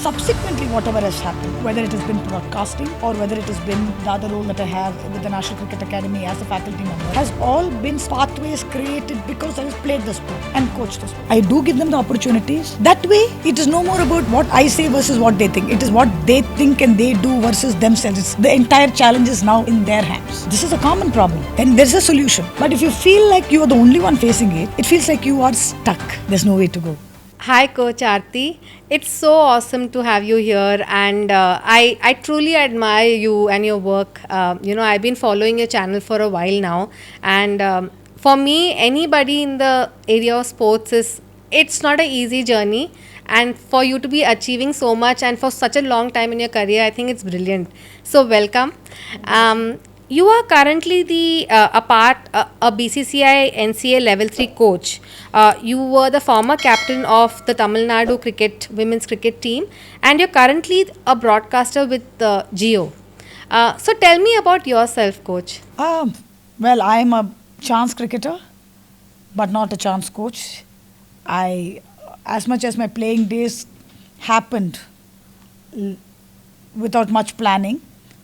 Subsequently, whatever has happened, whether it has been broadcasting or whether it has been the other role that I have with the National Cricket Academy as a faculty member, has all been pathways created because I have played the sport and coached the sport. I do give them the opportunities. That way, it is no more about what I say versus what they think. It is what they think and they do versus themselves. The entire challenge is now in their hands. This is a common problem and there's a solution. But if you feel like you are the only one facing it, it feels like you are stuck. There's no way to go. Hi, Coach Aarti. It's so awesome to have you here, and I truly admire you and your work. I've been following your channel for a while now, and for me, anybody in the area of sports it's not an easy journey, and for you to be achieving so much and for such a long time in your career, I think it's brilliant. So welcome. You are currently a BCCI NCA Level 3 coach. You were the former captain of the Tamil Nadu women's cricket team, and you're currently a broadcaster with Geo. So tell me about yourself, coach. Well, I'm a chance cricketer, but not a chance coach. As much as my playing days happened without much planning,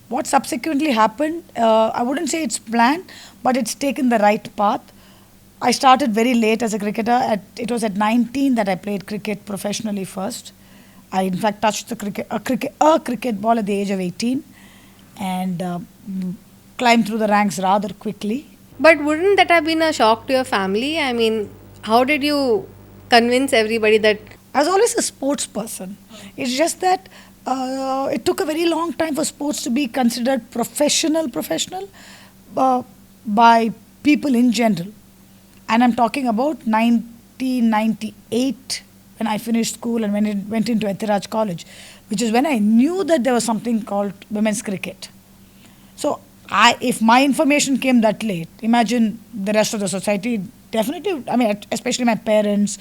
what subsequently happened, I wouldn't say it's planned, but it's taken the right path. I started very late as a cricketer. It was at 19 that I played cricket professionally first. I, in fact, touched a cricket ball at the age of 18 and climbed through the ranks rather quickly. But wouldn't that have been a shock to your family? I mean, how did you convince everybody that... I was always a sports person. It's just that it took a very long time for sports to be considered professional by people in general. And I'm talking about 1998 when I finished school and went into Ethiraj College, which is when I knew that there was something called women's cricket. So if my information came that late, imagine the rest of the society, definitely, especially my parents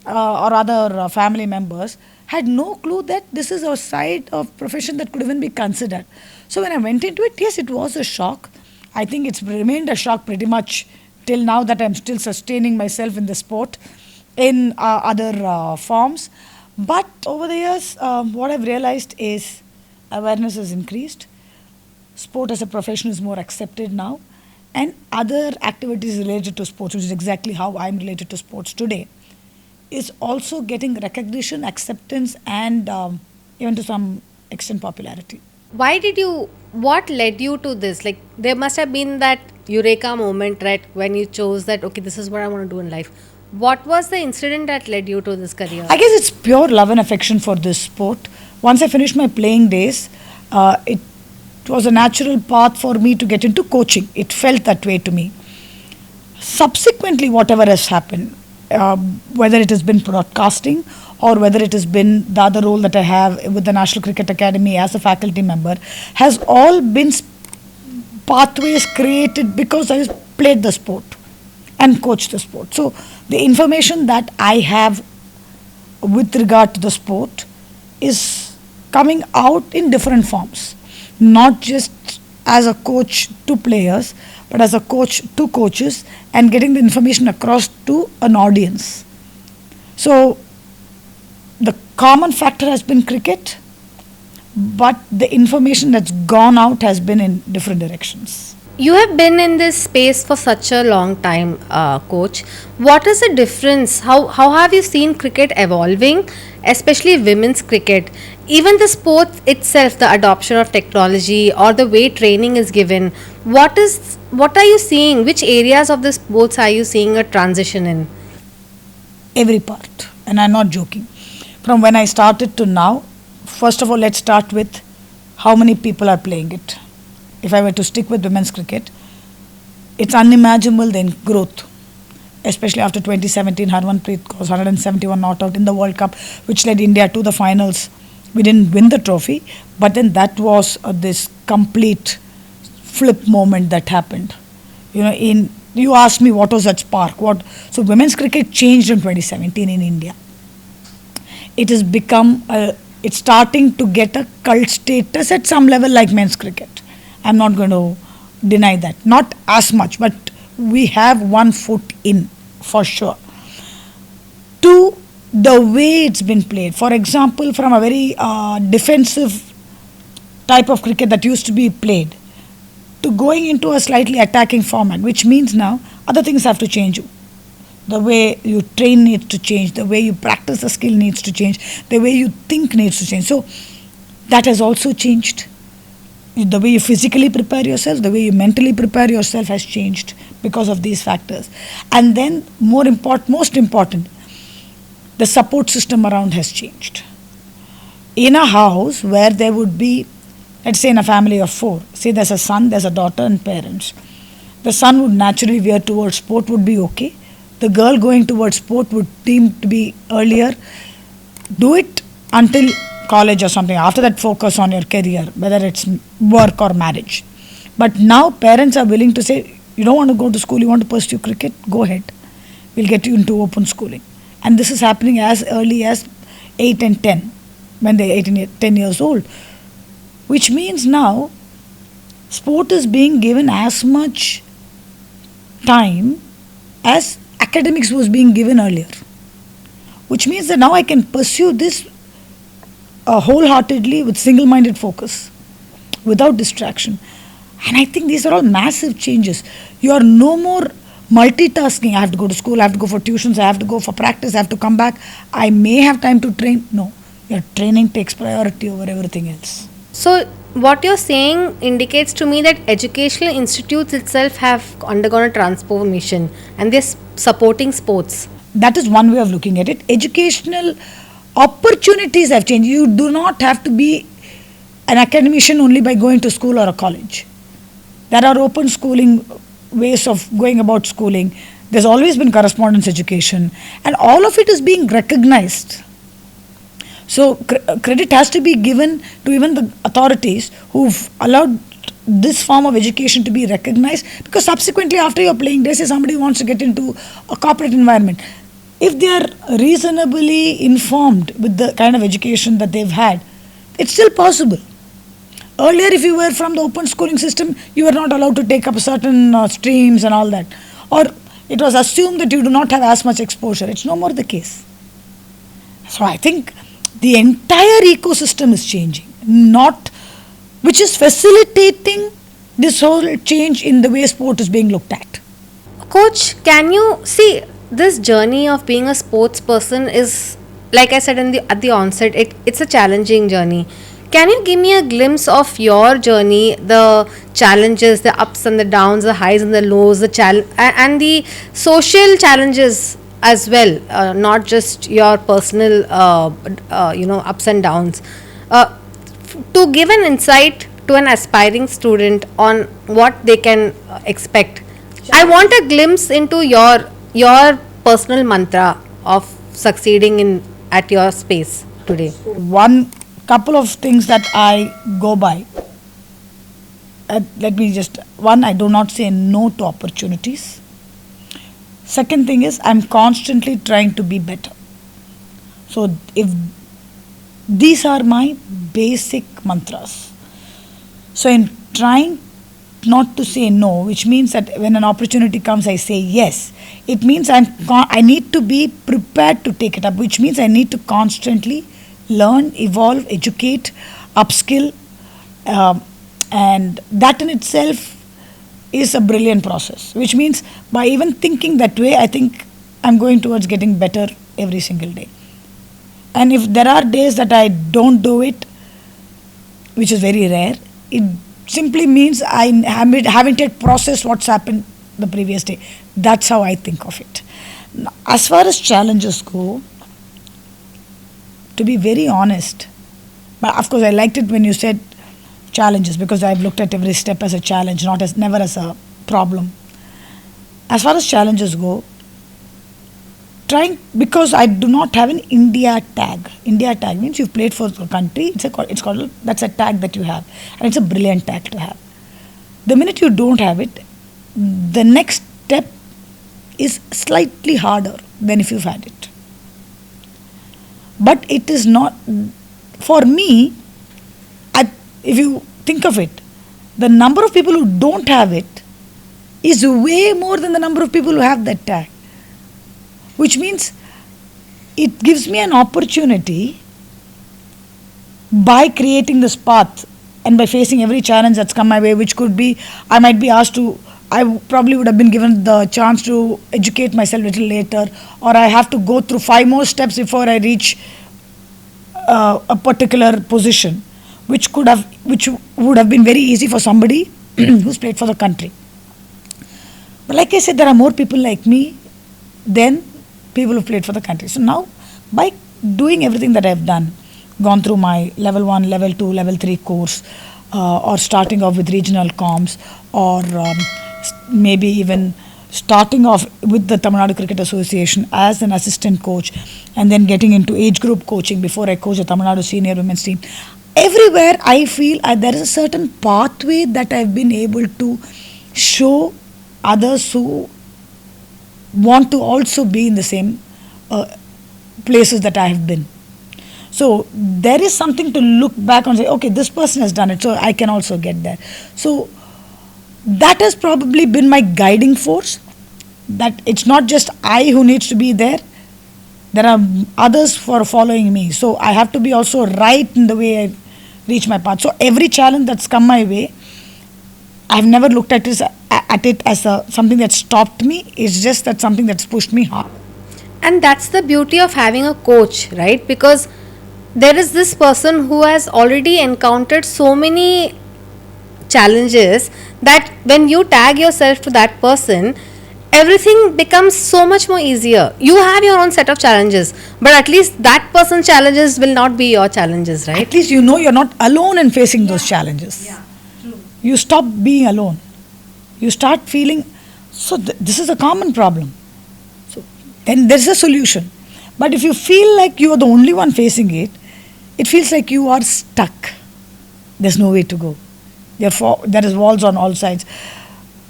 or other family members, had no clue that this is a side of profession that could even be considered. So when I went into it, yes, it was a shock. I think it's remained a shock pretty much till now that I'm still sustaining myself in the sport in other forms. But over the years, what I've realized is awareness has increased. Sport as a profession is more accepted now. And other activities related to sports, which is exactly how I'm related to sports today, is also getting recognition, acceptance, and even to some extent popularity. What led you to this? Like, there must have been that eureka moment, right, when you chose that, okay, this is what I want to do in life. What was the incident that led you to this career? I guess it's pure love and affection for this sport. Once I finished my playing days, it was a natural path for me to get into coaching. It felt that way to me. Subsequently, whatever has happened, whether it has been broadcasting or whether it has been the other role that I have with the National Cricket Academy as a faculty member, has all been pathways created because I played the sport and coached the sport. So the information that I have with regard to the sport is coming out in different forms, not just as a coach to players, but as a coach to coaches, and getting the information across to an audience. So the common factor has been cricket, but the information that's gone out has been in different directions. You have been in this space for such a long time, coach. What is the difference? How have you seen cricket evolving, especially women's cricket? Even the sport itself, the adoption of technology or the way training is given. What are you seeing? Which areas of the sports are you seeing a transition in? Every part, and I'm not joking. From when I started to now, first of all, let's start with how many people are playing it. If I were to stick with women's cricket, it's unimaginable the growth, especially after 2017, Harmanpreet was 171 not out in the World Cup, which led India to the finals. We didn't win the trophy, but then that was this complete flip moment that happened. You asked me what was that spark. So women's cricket changed in 2017 in India. It has become, it's starting to get a cult status at some level like men's cricket. I'm not going to deny that. Not as much, but we have one foot in for sure. Two, the way it's been played. For example, from a very defensive type of cricket that used to be played to going into a slightly attacking format, which means now other things have to change. The way you train needs to change, the way you practice the skill needs to change, the way you think needs to change. So that has also changed. The way you physically prepare yourself, the way you mentally prepare yourself has changed because of these factors. And then most important, the support system around has changed. In a house where there would be, let's say in a family of 4, say there's a son, there's a daughter and parents. The son would naturally veer towards sport, would be okay. The girl going towards sport would seem to be earlier. Do it until college or something. After that, focus on your career, whether it's work or marriage. But now parents are willing to say, you don't want to go to school, you want to pursue cricket, go ahead. We'll get you into open schooling. And this is happening as early as 8 and 10, when they're 10 years old. Which means now, sport is being given as much time as academics was being given earlier. Which means that now I can pursue this wholeheartedly with single-minded focus, without distraction. And I think these are all massive changes. You are no more multitasking. I have to go to school, I have to go for tuitions, I have to go for practice, I have to come back. I may have time to train. No, your training takes priority over everything else. So, what you're saying indicates to me that educational institutes itself have undergone a transformation and they're supporting sports. That is one way of looking at it. Educational opportunities have changed. You do not have to be an academician only by going to school or a college. There are open schooling ways of going about schooling. There's always been correspondence education, and all of it is being recognized. So credit has to be given to even the authorities who've allowed this form of education to be recognized, because subsequently after your playing days, say somebody wants to get into a corporate environment, if they are reasonably informed with the kind of education that they've had, it's still possible. Earlier, if you were from the open schooling system, you were not allowed to take up certain streams and all that, or it was assumed that you do not have as much exposure. It's no more the case. So I think the entire ecosystem is changing, which is facilitating this whole change in the way sport is being looked at. Coach, can you see this journey of being a sports person is, like I said at the onset, it's a challenging journey. Can you give me a glimpse of your journey, the challenges, the ups and the downs, the highs and the lows, and the social challenges as well, not just your personal, ups and downs, to give an insight to an aspiring student on what they can expect. I want a glimpse into your personal mantra of succeeding in at your space today. One couple of things that I go by. I do not say no to opportunities. Second thing is, I'm constantly trying to be better. So if these are my basic mantras. So in trying not to say no, which means that when an opportunity comes, I say yes. It means I need to be prepared to take it up, which means I need to constantly learn, evolve, educate, upskill, and that in itself is a brilliant process, which means by even thinking that way, I think I'm going towards getting better every single day. And if there are days that I don't do it, which is very rare, it simply means I haven't yet processed what's happened the previous day. That's how I think of it. Now, as far as challenges go, to be very honest, but of course I liked it when you said challenges, because I've looked at every step as a challenge, never as a problem. As far as challenges go, because I do not have an India tag. India tag means you've played for the country. That's a tag that you have, and it's a brilliant tag to have. The minute you don't have it, the next step is slightly harder than if you've had it. But it is not, for me, if you think of it, the number of people who don't have it is way more than the number of people who have that tag. Which means it gives me an opportunity by creating this path and by facing every challenge that's come my way, which could be I might be asked to, I probably would have been given the chance to educate myself a little later, or I have to go through 5 more steps before I reach a particular position, which would have been very easy for somebody who's played for the country. But like I said, there are more people like me than people who played for the country. So now, by doing everything that I've done, gone through my level 1, level 2, level 3 course, or starting off with regional comms, or maybe even starting off with the Tamil Nadu Cricket Association as an assistant coach, and then getting into age group coaching before I coach the Tamil Nadu senior women's team. Everywhere I feel there is a certain pathway that I've been able to show others who want to also be in the same places that I have been. So there is something to look back and say, okay, this person has done it, so I can also get there. So that has probably been my guiding force, that it's not just I who needs to be there. There are others for following me. So I have to be also right in the way I reach my path. So every challenge that's come my way, I've never looked at it as something that stopped me. It's just that something that's pushed me hard. And that's the beauty of having a coach, right? Because there is this person who has already encountered so many challenges that when you tag yourself to that person, everything becomes so much more easier. You have your own set of challenges, but at least that person's challenges will not be your challenges, right? At least you know you're not alone in facing those challenges. Yeah, true. You stop being alone. You start feeling, so this is a common problem. So then there's a solution. But if you feel like you are the only one facing it, it feels like you are stuck. There's no way to go. There is walls on all sides.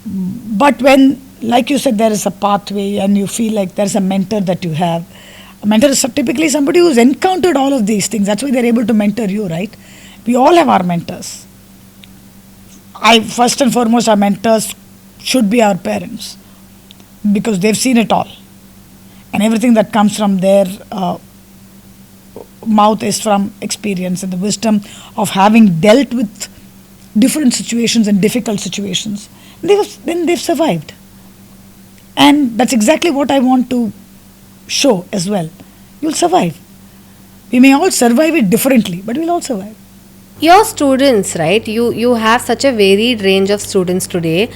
But when, like you said, there is a pathway and you feel like there's a mentor that you have. A mentor is typically somebody who's encountered all of these things. That's why they're able to mentor you, right? We all have our mentors. First and foremost, our mentors should be our parents, because they've seen it all. And everything that comes from their mouth is from experience and the wisdom of having dealt with different situations and difficult situations. Then they've survived. And that's exactly what I want to show as well. You'll survive. We may all survive it differently, but we'll all survive. Your students, right? You have such a varied range of students today.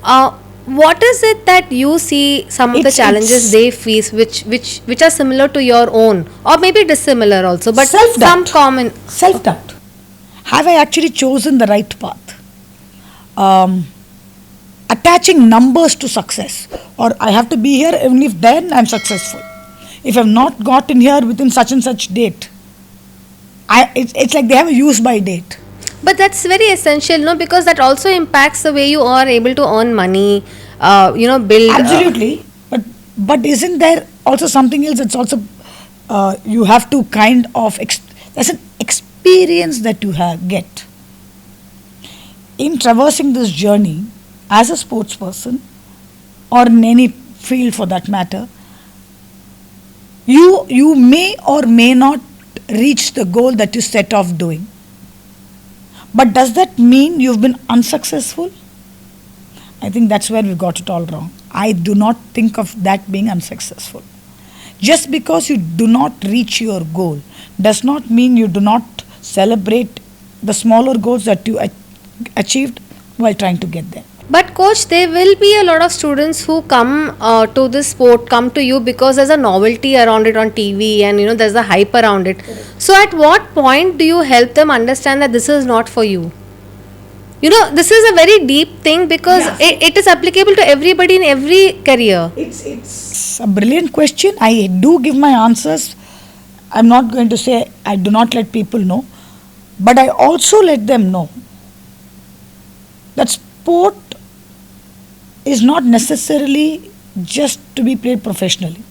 What is it that you see some of the challenges they face which are similar to your own, or maybe dissimilar also, but some common? Self-doubt. Have I actually chosen the right path? Attaching numbers to success, or I have to be here only if then I'm successful. If I've not gotten here within such and such date, it's like they have a use by date. But that's very essential, no? Because that also impacts the way you are able to earn money, build. Absolutely. But isn't there also something else that's also, you have to kind of, there's an experience that you get. In traversing this journey, as a sports person, or in any field for that matter, you may or may not reach the goal that you set off doing. But does that mean you've been unsuccessful? I think that's where we've got it all wrong. I do not think of that being unsuccessful. Just because you do not reach your goal does not mean you do not celebrate the smaller goals that you achieved while trying to get there. But coach, there will be a lot of students who come to this sport, come to you because there's a novelty around it on TV, and there's a hype around it. So at what point do you help them understand that this is not for you? This is a very deep thing, because it is applicable to everybody in every career. It's a brilliant question. I do give my answers. I'm not going to say I do not let people know, but I also let them know that sport is not necessarily just to be played professionally.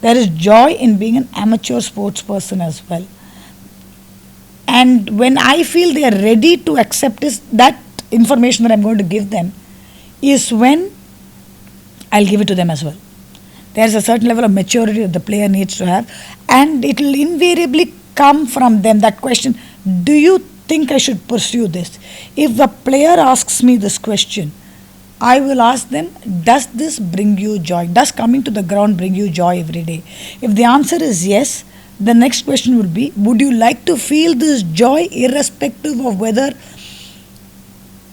There is joy in being an amateur sports person as well. And when I feel they are ready to accept that information that I'm going to give them, is when I'll give it to them as well. There's a certain level of maturity that the player needs to have, and it will invariably come from them. That question, do you think I should pursue this? If the player asks me this question, I will ask them, does this bring you joy? Does coming to the ground bring you joy every day? If the answer is yes, the next question will be, would you like to feel this joy irrespective of whether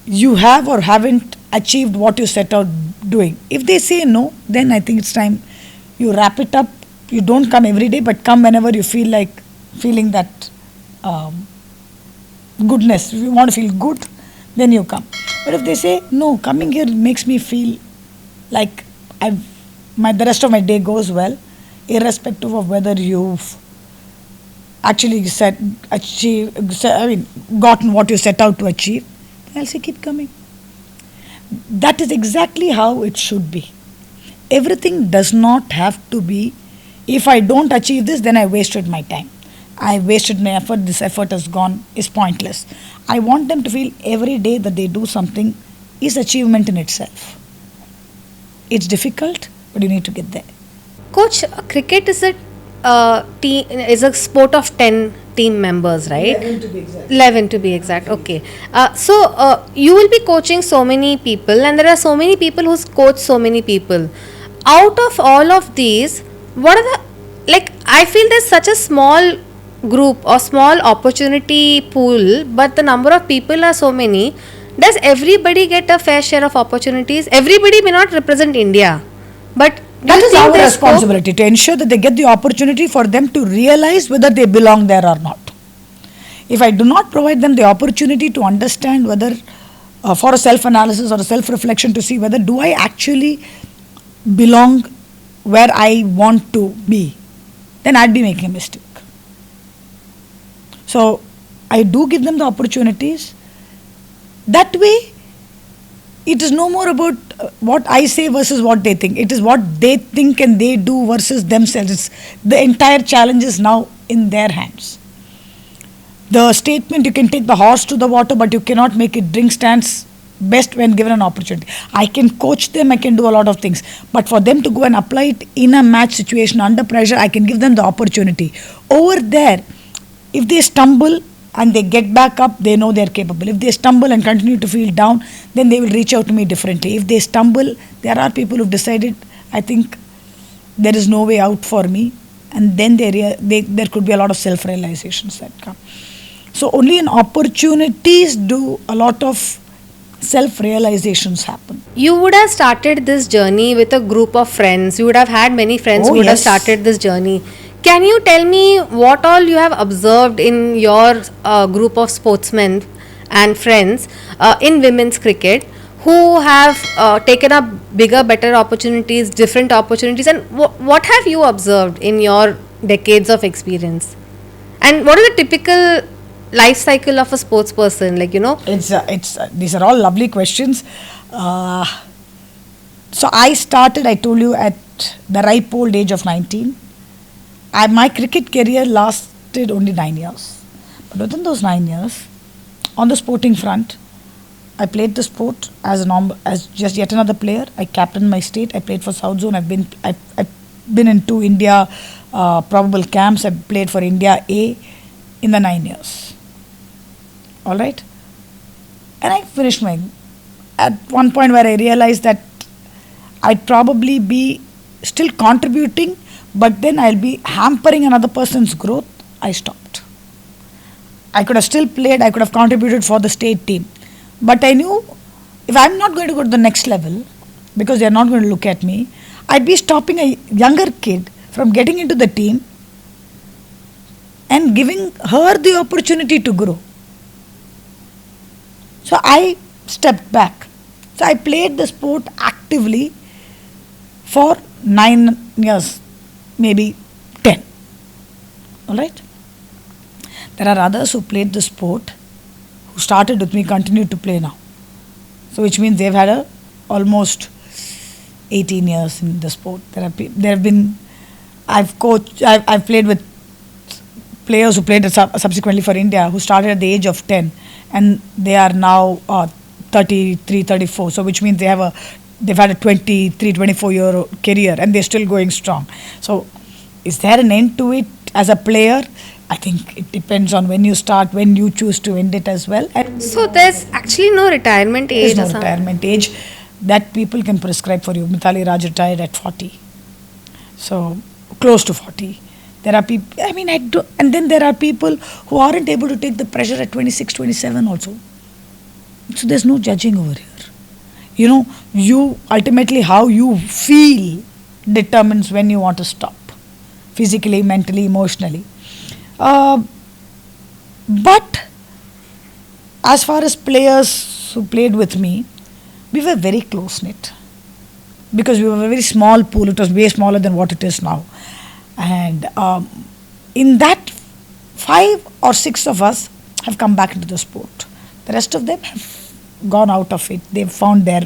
you have or haven't achieved what you set out doing? If they say no, then I think it's time you wrap it up. You don't come every day, but come whenever you feel like feeling that goodness. If you want to feel good, then you come. But if they say no, coming here makes me feel like the rest of my day goes well, irrespective of whether you've actually gotten what you set out to achieve, I'll say keep coming. That is exactly how it should be. Everything does not have to be, if I don't achieve this, then I wasted my time. I wasted my effort, this effort has gone, is pointless. I want them to feel every day that they do something is achievement in itself. It's difficult, but you need to get there. Coach, cricket is a sport of 10 team members, right? 11 to be exact. 11 to be exact, okay. So you will be coaching so many people, and there are so many people who coach so many people. Out of all of these, what are I feel there's such a small group or small opportunity pool, but the number of people are so many. Does everybody get a fair share of opportunities? Everybody may not represent India, but that is our responsibility to ensure that they get the opportunity for them to realize whether they belong there or not. If I do not provide them the opportunity to understand whether, for a self-analysis or a self-reflection to see whether do I actually belong where I want to be, then I'd be making a mistake. So I do give them the opportunities. That way, it is no more about what I say versus what they think. It is what they think and they do versus themselves. The entire challenge is now in their hands. The statement, you can take the horse to the water, but you cannot make it drink, stands best when given an opportunity. I can coach them, I can do a lot of things, but for them to go and apply it in a match situation under pressure, I can give them the opportunity. Over there, if they stumble and they get back up, they know they're capable. If they stumble and continue to feel down, then they will reach out to me differently. If they stumble, there are people who've decided, I think there is no way out for me, and then there could be a lot of self-realizations that come. So only in opportunities do a lot of self-realizations happen. You would have started this journey with a group of friends. You would have had many friends who would have started this journey. Can you tell me what all you have observed in your group of sportsmen and friends in women's cricket who have taken up bigger, better opportunities, different opportunities, and what have you observed in your decades of experience? And what is the typical life cycle of a sports person? These are all lovely questions. So I started, I told you, at the ripe old age of 19. My cricket career lasted only 9 years. But within those 9 years, on the sporting front, I played the sport as just yet another player. I captained my state. I played for South Zone. I've been in 2 India probable camps. I played for India A in the 9 years. All right? And I finished at one point where I realized that I'd probably be still contributing, but then I'll be hampering another person's growth. I stopped. I could have still played, I could have contributed for the state team. But I knew if I'm not going to go to the next level, because they're not going to look at me, I'd be stopping a younger kid from getting into the team and giving her the opportunity to grow. So I stepped back. So I played the sport actively for 9 years. Maybe 10. Alright? There are others who played the sport, who started with me, continue to play now. So which means they've had almost 18 years in the sport. I've played with players who played subsequently for India, who started at the age of 10, and they are now 33, 34. So which means they have a they've had a 23, 24-year career and they're still going strong. So, is there an end to it as a player? I think it depends on when you start, when you choose to end it as well. And So there's actually no retirement there is age no or something. retirement age that people can prescribe for you. Mithali Raj retired at 40. So, close to 40. There are people, I mean, and then there are people who aren't able to take the pressure at 26, 27 also. So, there's no judging over here. You know, you ultimately how you feel determines when you want to stop, physically, mentally, emotionally. Uh, but as far as players who played with me, we were very close knit because we were a very small pool. It was way smaller than what it is now. And in that, 5 or 6 of us have come back into the sport. The rest of them have gone out of it. They've found their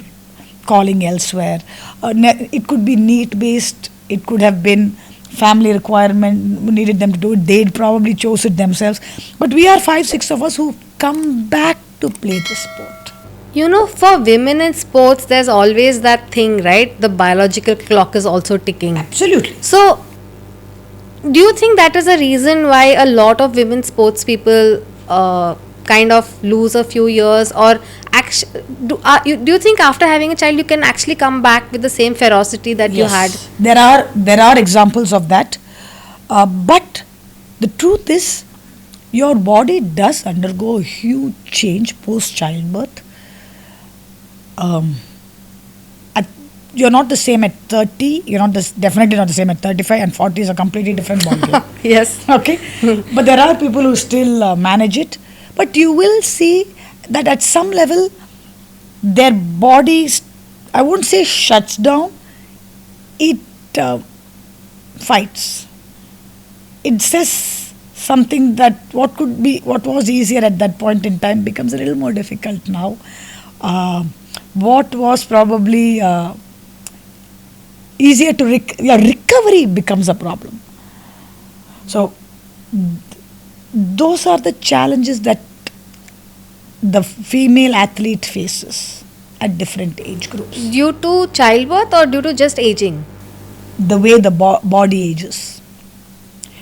calling elsewhere. It could be need based, it could have been family requirement needed them to do it. They'd probably chose it themselves. But we are 5, 6 of us who come back to play the sport. You know, for women in sports, there's always that thing, right? The biological clock is also ticking. Absolutely. So, do you think that is a reason why a lot of women sports people kind of lose a few years, or do you think after having a child you can actually come back with the same ferocity that you had? There are examples of that, but the truth is, your body does undergo a huge change post childbirth. You're not the same at 30. You're not definitely not the same at 35, and 40 is a completely different ballgame. Yes. Okay, but there are people who still manage it. But you will see that at some level, their bodies, I won't say shuts down, it fights. It says something that what was easier at that point in time becomes a little more difficult now. What was probably easier to recovery becomes a problem. So those are the challenges that the female athlete faces at different age groups. Due to childbirth or due to just aging? The way the body ages.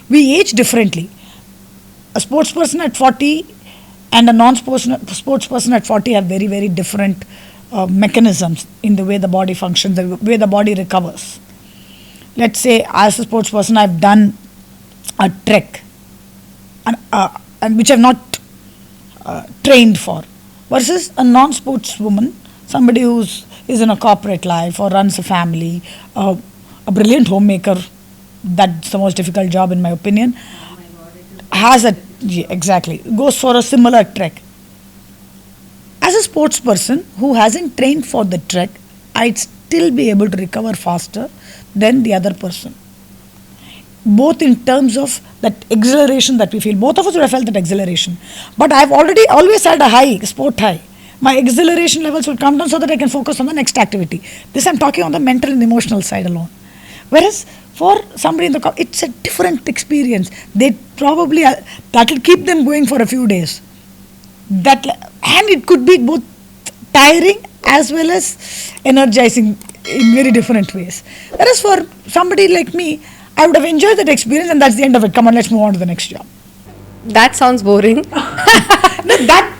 We age differently. A sports person at 40 and a non-sports person at 40 have very, very different mechanisms in the way the body functions, the way the body recovers. Let's say, as a sports person, I've done a trek, and which I've not trained for, versus a non-sports woman, somebody is in a corporate life or runs a family, a brilliant homemaker. That's the most difficult job in my opinion. Exactly, goes for a similar trek. As a sports person who hasn't trained for the trek, I'd still be able to recover faster than the other person. Both in terms of that exhilaration that we feel. Both of us would have felt that exhilaration. But I've always had a sport high. My exhilaration levels will come down so that I can focus on the next activity. This I'm talking on the mental and emotional side alone. Whereas for somebody in the it's a different experience. They probably, that will keep them going for a few days. And it could be both tiring as well as energizing in very different ways. Whereas for somebody like me, I would have enjoyed that experience and that's the end of it. Come on, let's move on to the next job. That sounds boring. That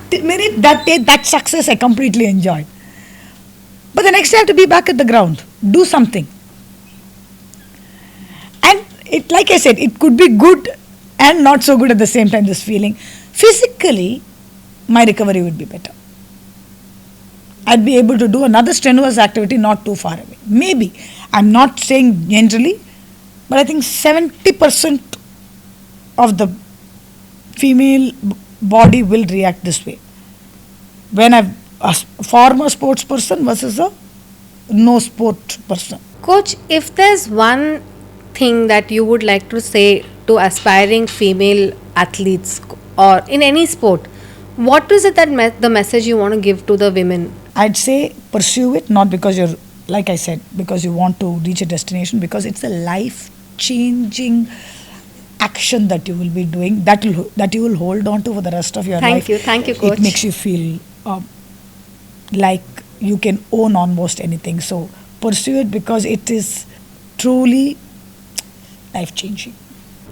success I completely enjoyed. But the next day I have to be back at the ground, do something. And it, like I said, it could be good and not so good at the same time, this feeling. Physically, my recovery would be better. I'd be able to do another strenuous activity not too far away. Maybe. I'm not saying generally, but I think 70% of the female body will react this way. When a former sports person versus a no sport person. Coach, if there's one thing that you would like to say to aspiring female athletes or in any sport, what is it that the message you want to give to the women? I'd say pursue it, not because you're, like I said, because you want to reach a destination, because it's a life-changing action that you will be doing, that you will hold on to for the rest of your life. Thank you, Coach. It makes you feel like you can own almost anything. So pursue it because it is truly life changing.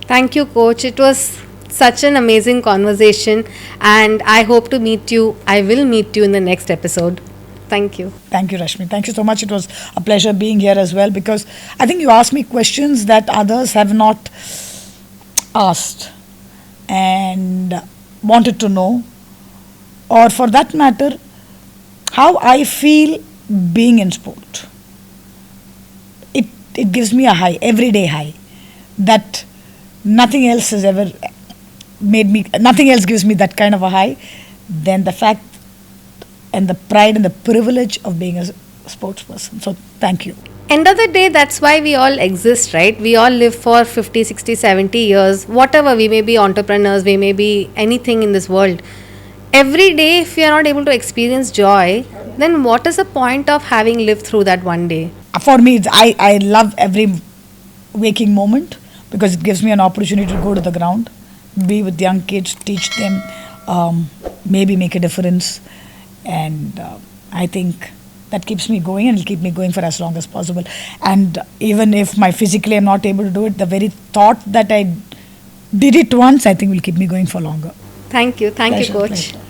Thank you, Coach. It was such an amazing conversation, and I hope to meet you. I will meet you in the next episode. Thank you. Thank you, Rashmi. Thank you so much. It was a pleasure being here as well because I think you asked me questions that others have not asked and wanted to know, or for that matter, how I feel being in sport. It gives me a high, everyday high, that nothing else has ever nothing else gives me that kind of a high than the fact and the pride and the privilege of being a sports person. So thank you. End of the day, that's why we all exist, right? We all live for 50, 60, 70 years, whatever. We may be entrepreneurs, we may be anything in this world. Every day, if we are not able to experience joy, then what is the point of having lived through that one day? For me, I love every waking moment because it gives me an opportunity to go to the ground, be with young kids, teach them, maybe make a difference. And I think that keeps me going and will keep me going for as long as possible. And even if my physically I'm not able to do it, the very thought that I did it once, I think will keep me going for longer. Thank you. Thank you, Pleasure, Coach. pleasure.